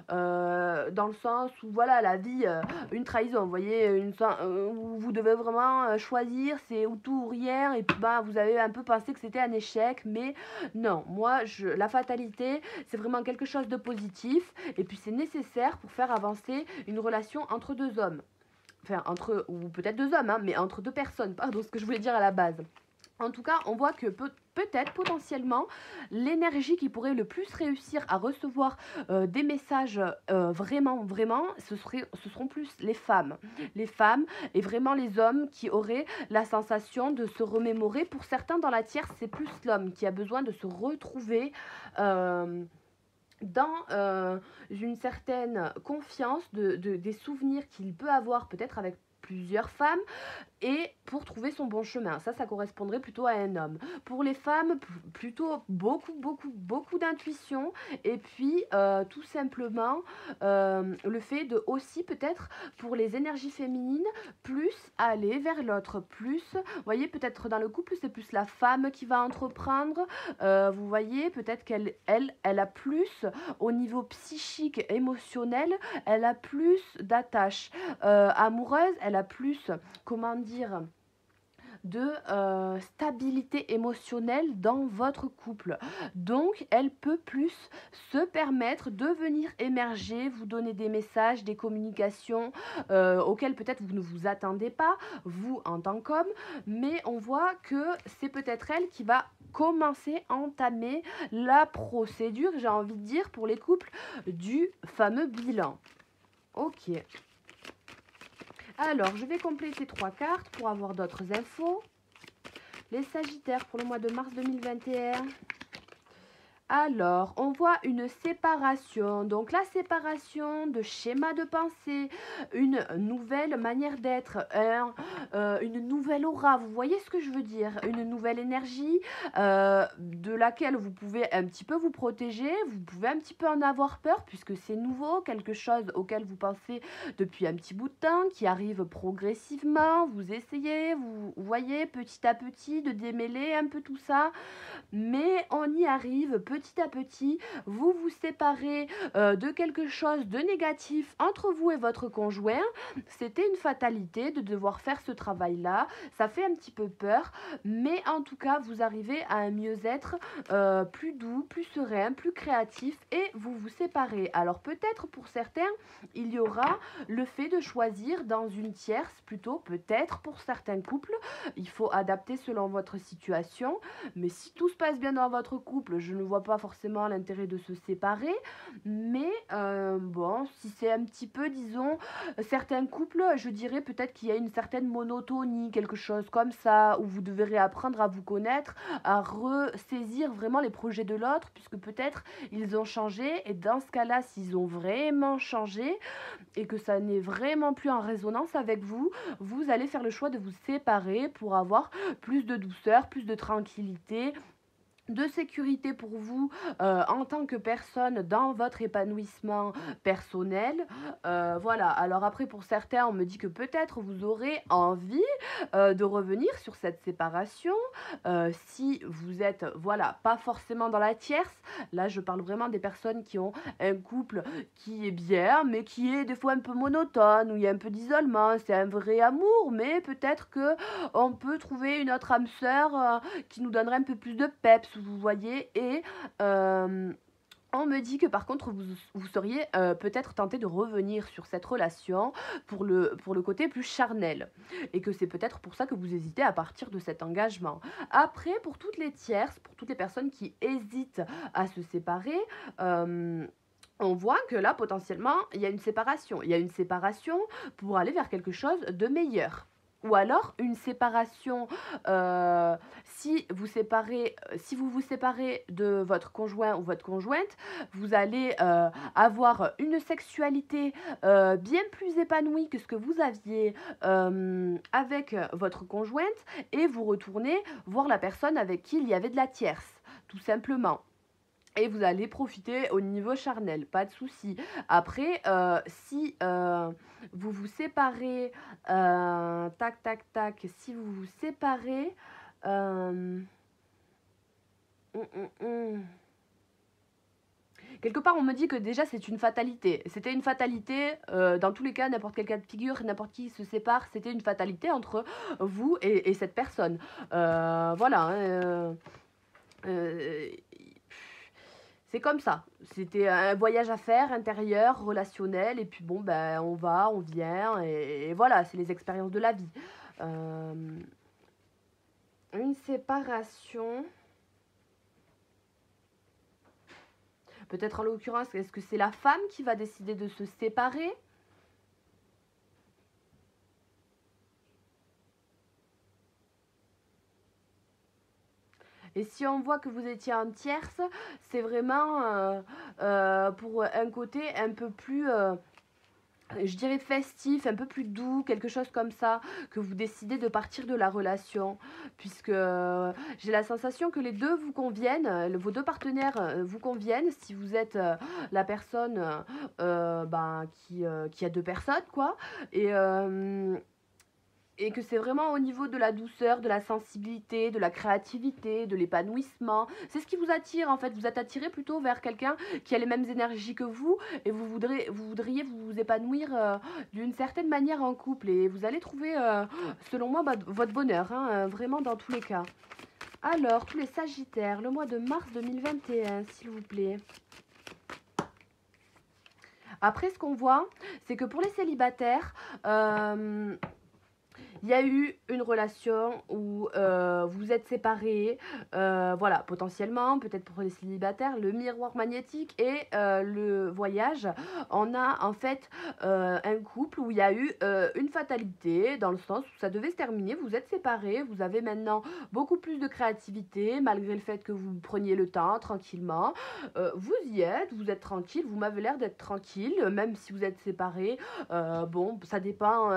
dans le sens où voilà la vie, une trahison, vous voyez, où vous devez vraiment choisir, c'est ou tout ou rien, et puis bah, vous avez un peu pensé que c'était un échec, mais non, moi la fatalité c'est vraiment quelque chose de positif, et puis c'est nécessaire pour faire avancer une relation entre deux hommes, enfin entre, ou peut-être deux hommes, hein, mais entre deux personnes, pardon, ce que je voulais dire à la base. En tout cas, on voit que peut-être potentiellement l'énergie qui pourrait le plus réussir à recevoir des messages vraiment, ce seront plus les femmes et vraiment les hommes qui auraient la sensation de se remémorer. Pour certains dans la tierce, c'est plus l'homme qui a besoin de se retrouver. Dans une certaine confiance des souvenirs qu'il peut avoir peut-être avec plusieurs femmes et pour trouver son bon chemin. Ça correspondrait plutôt à un homme. Pour les femmes, plutôt beaucoup d'intuition et puis tout simplement le fait de aussi peut-être pour les énergies féminines plus aller vers l'autre, plus, vous voyez, peut-être dans le couple c'est plus la femme qui va entreprendre, vous voyez, peut-être elle a plus au niveau psychique, émotionnel, elle a plus d'attache amoureuse, elle a plus, comment dire, de stabilité émotionnelle dans votre couple. Donc, elle peut plus se permettre de venir émerger, vous donner des messages, des communications auxquelles peut-être vous ne vous attendez pas, vous en tant qu'homme, mais on voit que c'est peut-être elle qui va commencer à entamer la procédure, j'ai envie de dire, pour les couples du fameux bilan. Ok. Alors, je vais compléter 3 cartes pour avoir d'autres infos. Les Sagittaires pour le mois de mars 2021. Alors, on voit une séparation. Donc, la séparation de schéma de pensée, une nouvelle manière d'être, une nouvelle aura. Vous voyez ce que je veux dire? Une nouvelle énergie de laquelle vous pouvez un petit peu vous protéger. Vous pouvez un petit peu en avoir peur puisque c'est nouveau, quelque chose auquel vous pensez depuis un petit bout de temps, qui arrive progressivement. Vous essayez, vous voyez petit à petit de démêler un peu tout ça. Mais on y arrive petit à petit, vous vous séparez de quelque chose de négatif entre vous et votre conjoint. C'était une fatalité de devoir faire ce travail-là, ça fait un petit peu peur, mais en tout cas, vous arrivez à un mieux-être plus doux, plus serein, plus créatif et vous vous séparez. Alors peut-être pour certains, il y aura le fait de choisir dans une tierce, plutôt peut-être pour certains couples, il faut adapter selon votre situation, mais si tout se passe bien dans votre couple, je ne vois pas forcément l'intérêt de se séparer. Mais bon, si c'est un petit peu, disons, certains couples, je dirais peut-être qu'il y a une certaine monotonie, quelque chose comme ça, où vous devrez apprendre à vous connaître, à ressaisir vraiment les projets de l'autre, puisque peut-être ils ont changé. Et dans ce cas-là, s'ils ont vraiment changé et que ça n'est vraiment plus en résonance avec vous, vous allez faire le choix de vous séparer pour avoir plus de douceur, plus de tranquillité, de sécurité pour vous en tant que personne dans votre épanouissement personnel. Voilà, alors après pour certains, on me dit que peut-être vous aurez envie de revenir sur cette séparation. Si vous êtes, voilà, pas forcément dans la tierce, là je parle vraiment des personnes qui ont un couple qui est bien, mais qui est des fois un peu monotone, où il y a un peu d'isolement, c'est un vrai amour, mais peut-être que on peut trouver une autre âme sœur qui nous donnerait un peu plus de peps, vous voyez, et on me dit que par contre, vous seriez peut-être tenté de revenir sur cette relation pour le côté plus charnel. Et que c'est peut-être pour ça que vous hésitez à partir de cet engagement. Après, pour toutes les tierces, pour toutes les personnes qui hésitent à se séparer, on voit que là, potentiellement, il y a une séparation. Il y a une séparation pour aller vers quelque chose de meilleur. Ou alors une séparation, si vous vous séparez de votre conjoint ou votre conjointe, vous allez avoir une sexualité bien plus épanouie que ce que vous aviez avec votre conjointe et vous retournez voir la personne avec qui il y avait de la tierce, tout simplement. Et vous allez profiter au niveau charnel, pas de souci. Après, si vous vous séparez, tac, tac, tac, si vous vous séparez, euh, hum, hum, hum. Quelque part, on me dit que déjà c'est une fatalité. C'était une fatalité, dans tous les cas, n'importe quel cas de figure, n'importe qui se sépare, c'était une fatalité entre vous et cette personne. Voilà. Hein, euh, c'est comme ça. C'était un voyage à faire, intérieur, relationnel, et puis bon, ben, on va, on vient, et voilà, c'est les expériences de la vie. Euh, Une séparation. Peut-être en l'occurrence, est-ce que c'est la femme qui va décider de se séparer? Et si on voit que vous étiez en tierce, c'est vraiment pour un côté un peu plus, je dirais festif, un peu plus doux, quelque chose comme ça, que vous décidez de partir de la relation. Puisque j'ai la sensation que les deux vous conviennent, vos deux partenaires vous conviennent, si vous êtes la personne ben, qui a deux personnes, quoi. Et, euh, et que c'est vraiment au niveau de la douceur, de la sensibilité, de la créativité, de l'épanouissement. C'est ce qui vous attire en fait. Vous êtes attiré plutôt vers quelqu'un qui a les mêmes énergies que vous et vous voudriez vous épanouir d'une certaine manière en couple. Et vous allez trouver, selon moi, bah, votre bonheur, hein, vraiment dans tous les cas. Alors, tous les Sagittaires, le mois de mars 2021, s'il vous plaît. Après, ce qu'on voit, c'est que pour les célibataires, il y a eu une relation où vous êtes séparés, voilà, potentiellement, peut-être pour les célibataires, le miroir magnétique et le voyage. On a en fait un couple où il y a eu une fatalité, dans le sens où ça devait se terminer, vous êtes séparés, vous avez maintenant beaucoup plus de créativité, malgré le fait que vous preniez le temps tranquillement. Vous y êtes, vous êtes tranquille, vous m'avez l'air d'être tranquille, même si vous êtes séparés. Bon, ça dépend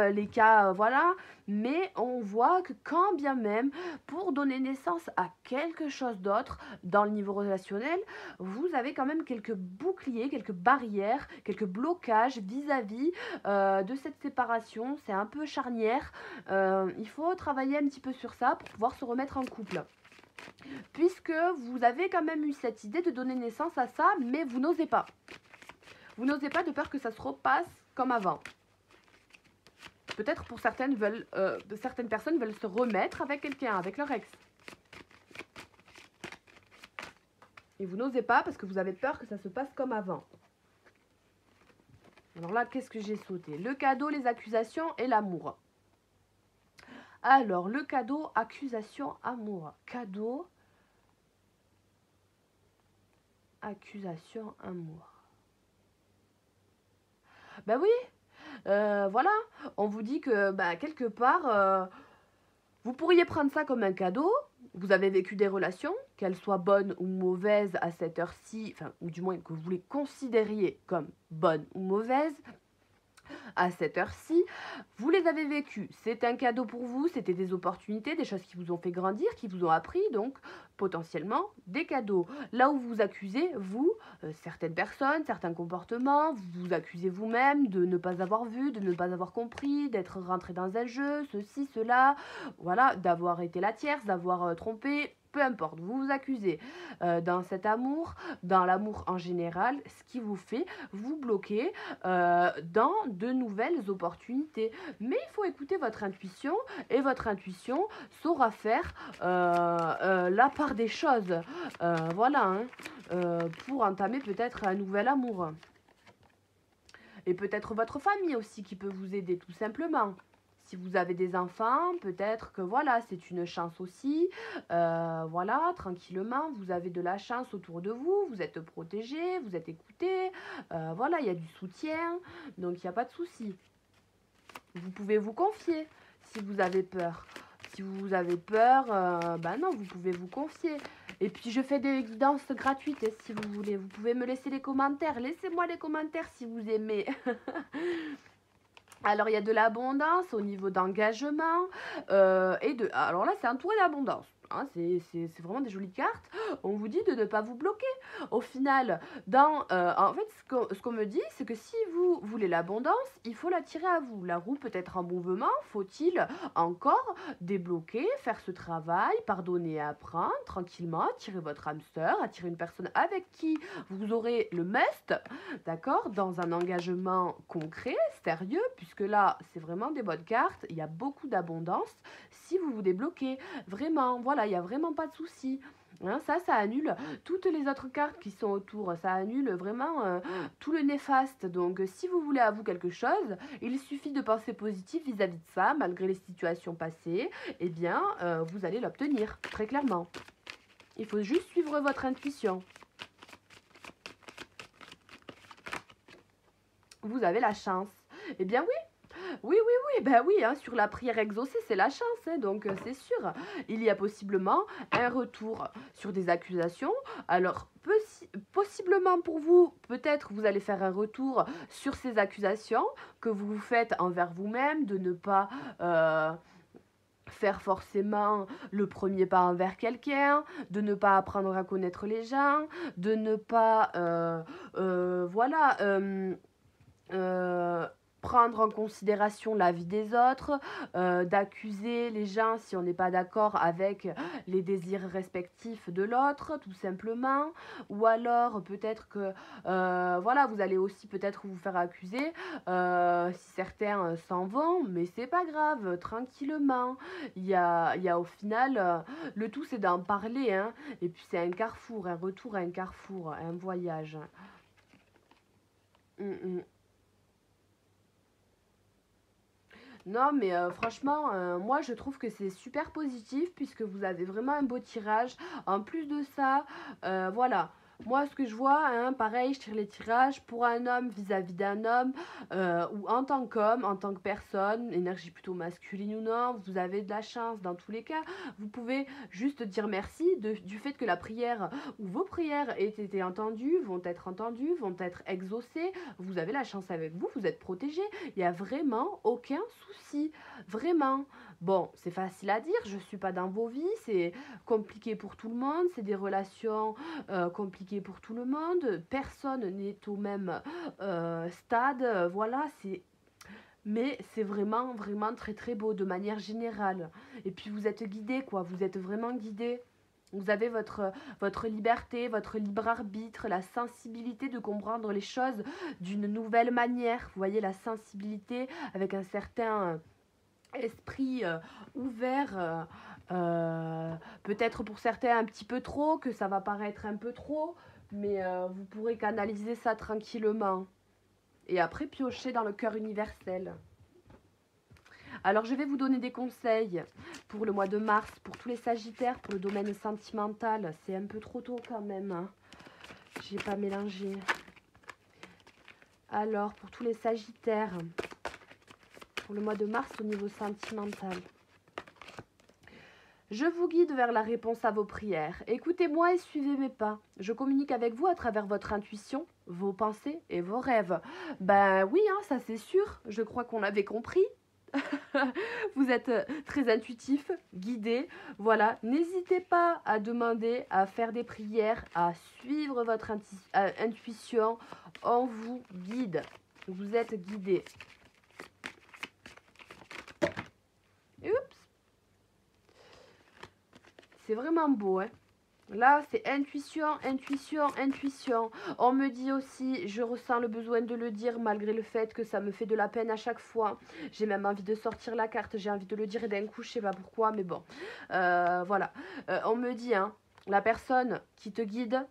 les cas, voilà. Mais on voit que quand bien même, pour donner naissance à quelque chose d'autre dans le niveau relationnel, vous avez quand même quelques boucliers, quelques barrières, quelques blocages vis-à-vis de cette séparation. C'est un peu charnière. Il faut travailler un petit peu sur ça pour pouvoir se remettre en couple. Puisque vous avez quand même eu cette idée de donner naissance à ça, mais vous n'osez pas. Vous n'osez pas de peur que ça se repasse comme avant. Peut-être pour certaines personnes veulent se remettre avec quelqu'un, avec leur ex. Et vous n'osez pas parce que vous avez peur que ça se passe comme avant. Alors là, qu'est-ce que j'ai sauté? Le cadeau, les accusations et l'amour. Alors, le cadeau, accusation, amour. Cadeau, accusation, amour. Ben oui, voilà, on vous dit que bah, quelque part, vous pourriez prendre ça comme un cadeau. Vous avez vécu des relations, qu'elles soient bonnes ou mauvaises à cette heure-ci, enfin, ou du moins que vous les considériez comme bonnes ou mauvaises à cette heure-ci, vous les avez vécues. C'est un cadeau pour vous, c'était des opportunités, des choses qui vous ont fait grandir, qui vous ont appris, donc potentiellement des cadeaux. Là où vous accusez, vous, certaines personnes, certains comportements, vous vous accusez vous-même de ne pas avoir vu, de ne pas avoir compris, d'être rentré dans un jeu, ceci, cela, voilà, d'avoir été la tierce, d'avoir trompé. Peu importe, vous vous accusez dans cet amour, dans l'amour en général, ce qui vous fait vous bloquer dans de nouvelles opportunités. Mais il faut écouter votre intuition et votre intuition saura faire la part des choses. Voilà, hein, pour entamer peut-être un nouvel amour. Et peut-être votre famille aussi qui peut vous aider tout simplement. Si vous avez des enfants, peut-être que voilà, c'est une chance aussi. Voilà, tranquillement, vous avez de la chance autour de vous, vous êtes protégé, vous êtes écouté. Voilà, il y a du soutien, donc il n'y a pas de souci. Vous pouvez vous confier si vous avez peur. Si vous avez peur, ben non, vous pouvez vous confier. Et puis je fais des guidances gratuites si vous voulez. Vous pouvez me laisser les commentaires. Laissez-moi les commentaires si vous aimez. Alors, il y a de l'abondance au niveau d'engagement alors là, c'est entouré d'abondance. Hein, c'est vraiment des jolies cartes. On vous dit de ne pas vous bloquer. Au final, en fait, ce qu'on me dit, c'est que si vous voulez l'abondance, il faut l'attirer à vous. La roue peut être en mouvement. Faut-il encore débloquer, faire ce travail, pardonner et apprendre tranquillement, attirer votre hamster, attirer une personne avec qui vous aurez le must, d'accord, dans un engagement concret, sérieux, puisque là, c'est vraiment des bonnes cartes. Il y a beaucoup d'abondance. Si vous vous débloquez, vraiment, voilà. voilà, il n'y a vraiment pas de souci. Hein, ça annule toutes les autres cartes qui sont autour. Ça annule vraiment tout le néfaste. Donc, si vous voulez à vous quelque chose, il suffit de penser positif vis-à-vis de ça, malgré les situations passées. Eh bien, vous allez l'obtenir, très clairement. Il faut juste suivre votre intuition. Vous avez la chance. Eh bien oui, oui, ben oui, hein, sur la prière exaucée, c'est la chance, hein, donc c'est sûr. Il y a possiblement un retour sur des accusations. Alors, possiblement pour vous, peut-être vous allez faire un retour sur ces accusations que vous vous faites envers vous-même, de ne pas faire forcément le premier pas envers quelqu'un, de ne pas apprendre à connaître les gens, de ne pas, voilà, euh, prendre en considération l'avis des autres, d'accuser les gens si on n'est pas d'accord avec les désirs respectifs de l'autre, tout simplement. Ou alors peut-être que voilà, vous allez aussi peut-être vous faire accuser si certains s'en vont, mais c'est pas grave, tranquillement. Il y a au final, le tout c'est d'en parler, hein, et puis c'est un carrefour, un retour à un carrefour, un voyage. Mm, mm. Non, mais franchement, moi je trouve que c'est super positif puisque vous avez vraiment un beau tirage. En plus de ça, voilà. Moi, ce que je vois, hein, pareil, je tire les tirages pour un homme vis-à-vis d'un homme ou en tant qu'homme, en tant que personne, énergie plutôt masculine ou non, vous avez de la chance dans tous les cas. Vous pouvez juste dire merci du fait que la prière ou vos prières aient été entendues, vont être exaucées. Vous avez la chance avec vous, vous êtes protégé. Il n'y a vraiment aucun souci. Vraiment. Bon, c'est facile à dire, je ne suis pas dans vos vies, c'est compliqué pour tout le monde, c'est des relations compliquées pour tout le monde, personne n'est au même stade, voilà, c'est... Mais c'est vraiment, vraiment très très beau de manière générale. Et puis vous êtes guidé, quoi, vous êtes vraiment guidé. Vous avez votre liberté, votre libre arbitre, la sensibilité de comprendre les choses d'une nouvelle manière. Vous voyez, la sensibilité avec un certain esprit ouvert, peut-être pour certains un petit peu trop, que ça va paraître un peu trop, mais vous pourrez canaliser ça tranquillement. Et après piocher dans le cœur universel. Alors je vais vous donner des conseils pour le mois de mars, pour tous les sagittaires, pour le domaine sentimental. C'est un peu trop tôt quand même, hein. J'ai pas mélangé. Alors pour tous les sagittaires, pour le mois de mars au niveau sentimental. Je vous guide vers la réponse à vos prières. Écoutez-moi et suivez mes pas. Je communique avec vous à travers votre intuition, vos pensées et vos rêves. Ben oui, hein, ça c'est sûr. Je crois qu'on l'avait compris. Vous êtes très intuitif, guidé. Voilà, n'hésitez pas à demander, à faire des prières, à suivre votre intuition. On vous guide. Vous êtes guidé. Oups. C'est vraiment beau, hein. Là, c'est intuition, intuition, intuition. On me dit aussi, je ressens le besoin de le dire malgré le fait que ça me fait de la peine à chaque fois. J'ai même envie de sortir la carte, j'ai envie de le dire et d'un coup, je sais pas pourquoi, mais bon. Voilà. On me dit, hein, la personne qui te guide,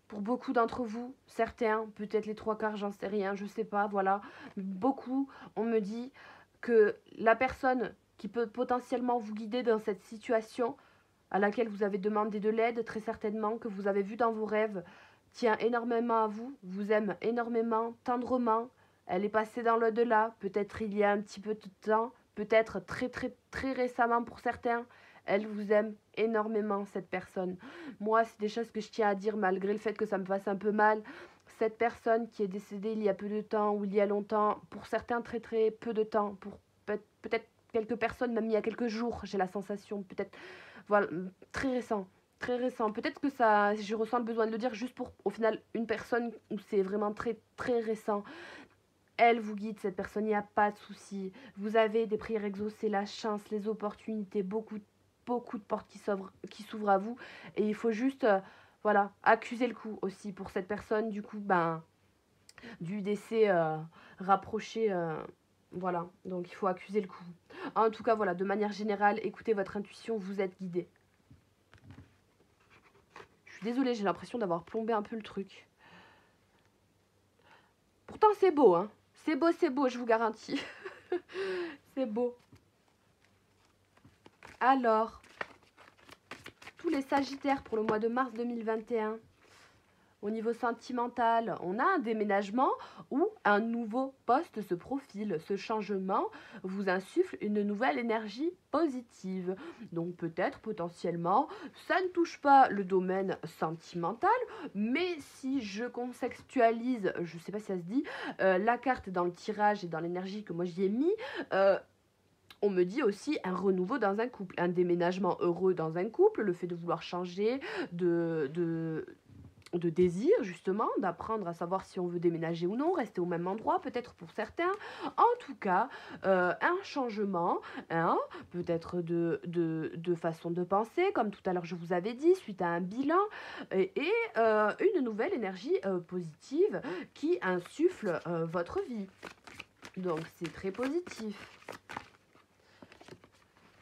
pour beaucoup d'entre vous, certains, peut-être les trois quarts, j'en sais rien, je sais pas, voilà. Beaucoup, on me dit que la personne qui peut potentiellement vous guider dans cette situation, à laquelle vous avez demandé de l'aide, très certainement, que vous avez vu dans vos rêves, tient énormément à vous, vous aime énormément, tendrement. Elle est passée dans l'au-delà, peut-être il y a un petit peu de temps, peut-être très très très récemment pour certains. Elle vous aime énormément, cette personne. Moi, c'est des choses que je tiens à dire malgré le fait que ça me fasse un peu mal. Cette personne qui est décédée il y a peu de temps ou il y a longtemps, pour certains très très peu de temps, pour peut-être quelques personnes, même il y a quelques jours, j'ai la sensation, peut-être voilà, très récent. Très récent. Peut-être que ça, je ressens le besoin de le dire juste pour, au final, une personne où c'est vraiment très, très récent. Elle vous guide, cette personne, il n'y a pas de souci. Vous avez des prières exaucées, la chance, les opportunités, beaucoup de portes qui s'ouvrent à vous. Et il faut juste, voilà, accuser le coup aussi pour cette personne, du coup, ben, du décès rapproché. Voilà, donc il faut accuser le coup. En tout cas, voilà, de manière générale, écoutez votre intuition, vous êtes guidé. suis désolée, j'ai l'impression d'avoir plombé un peu le truc. Pourtant, c'est beau, hein. C'est beau, je vous garantis. C'est beau. Alors, tous les Sagittaires pour le mois de mars 2021. Au niveau sentimental, on a un déménagement ou un nouveau poste se profile. Ce changement vous insuffle une nouvelle énergie positive. Donc peut-être, potentiellement, ça ne touche pas le domaine sentimental, mais si je contextualise, je ne sais pas si ça se dit, la carte dans le tirage et dans l'énergie que moi j'y ai mis, on me dit aussi un renouveau dans un couple, un déménagement heureux dans un couple, le fait de vouloir changer, de désir justement, d'apprendre à savoir si on veut déménager ou non, rester au même endroit peut-être pour certains. En tout cas, un changement, hein, peut-être de façon de penser, comme tout à l'heure je vous avais dit, suite à un bilan, et une nouvelle énergie positive qui insuffle votre vie. Donc c'est très positif.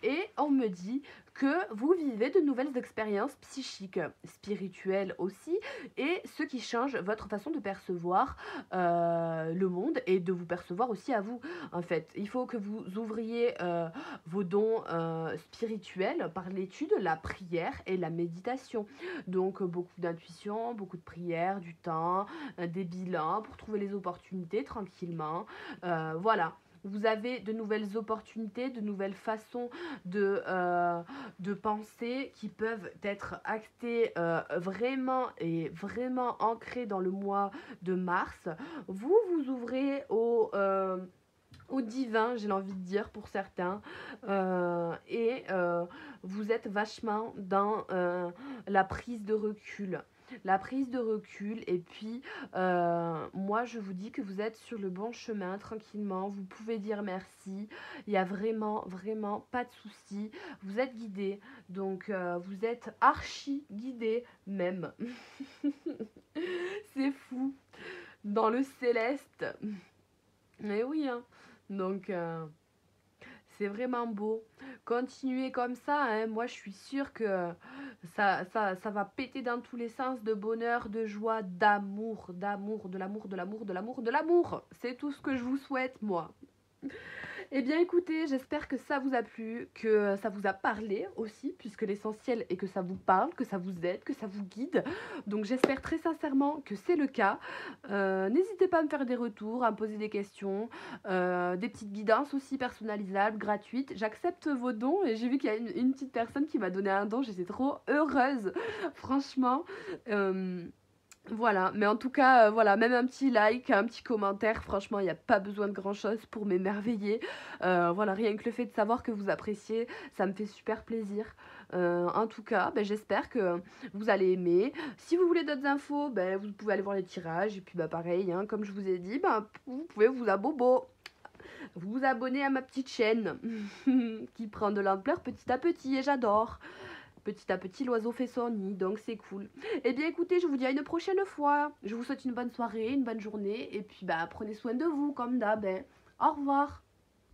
Et on me dit que vous vivez de nouvelles expériences psychiques, spirituelles aussi, et ce qui change votre façon de percevoir le monde et de vous percevoir aussi à vous. En fait, il faut que vous ouvriez vos dons spirituels par l'étude, la prière et la méditation. Donc beaucoup d'intuition, beaucoup de prière, du temps, des bilans pour trouver les opportunités tranquillement. Voilà. Vous avez de nouvelles opportunités, de nouvelles façons de penser qui peuvent être actées vraiment et vraiment ancrées dans le mois de mars. Vous vous ouvrez au divin, j'ai envie de dire pour certains, et vous êtes vachement dans la prise de recul. La prise de recul, et puis moi je vous dis que vous êtes sur le bon chemin tranquillement, vous pouvez dire merci, il n'y a vraiment pas de souci, vous êtes guidé, donc vous êtes archi guidé même. C'est fou, dans le céleste. Mais oui, hein. Donc c'est vraiment beau. Continuez comme ça, hein. Moi je suis sûre que ça va péter dans tous les sens de bonheur, de joie, d'amour, de l'amour. C'est tout ce que je vous souhaite, moi. Eh bien écoutez, j'espère que ça vous a plu, que ça vous a parlé aussi, puisque l'essentiel est que ça vous parle, que ça vous aide, que ça vous guide. Donc j'espère très sincèrement que c'est le cas. N'hésitez pas à me faire des retours, à me poser des questions, des petites guidances aussi personnalisables, gratuites. J'accepte vos dons et j'ai vu qu'il y a une petite personne qui m'a donné un don, j'étais trop heureuse, franchement. Voilà, mais en tout cas, voilà, même un petit like, un petit commentaire, franchement, il n'y a pas besoin de grand-chose pour m'émerveiller. Voilà, rien que le fait de savoir que vous appréciez, ça me fait super plaisir. En tout cas, ben, j'espère que vous allez aimer. Si vous voulez d'autres infos, ben, vous pouvez aller voir les tirages. Et puis, bah, pareil, hein, comme je vous ai dit, ben, vous pouvez vous abonner à ma petite chaîne qui prend de l'ampleur petit à petit et j'adore. Petit à petit, l'oiseau fait son nid, donc c'est cool. Eh bien, écoutez, je vous dis à une prochaine fois. Je vous souhaite une bonne soirée, une bonne journée, et puis, bah, prenez soin de vous, comme d'hab. Hein. Au revoir.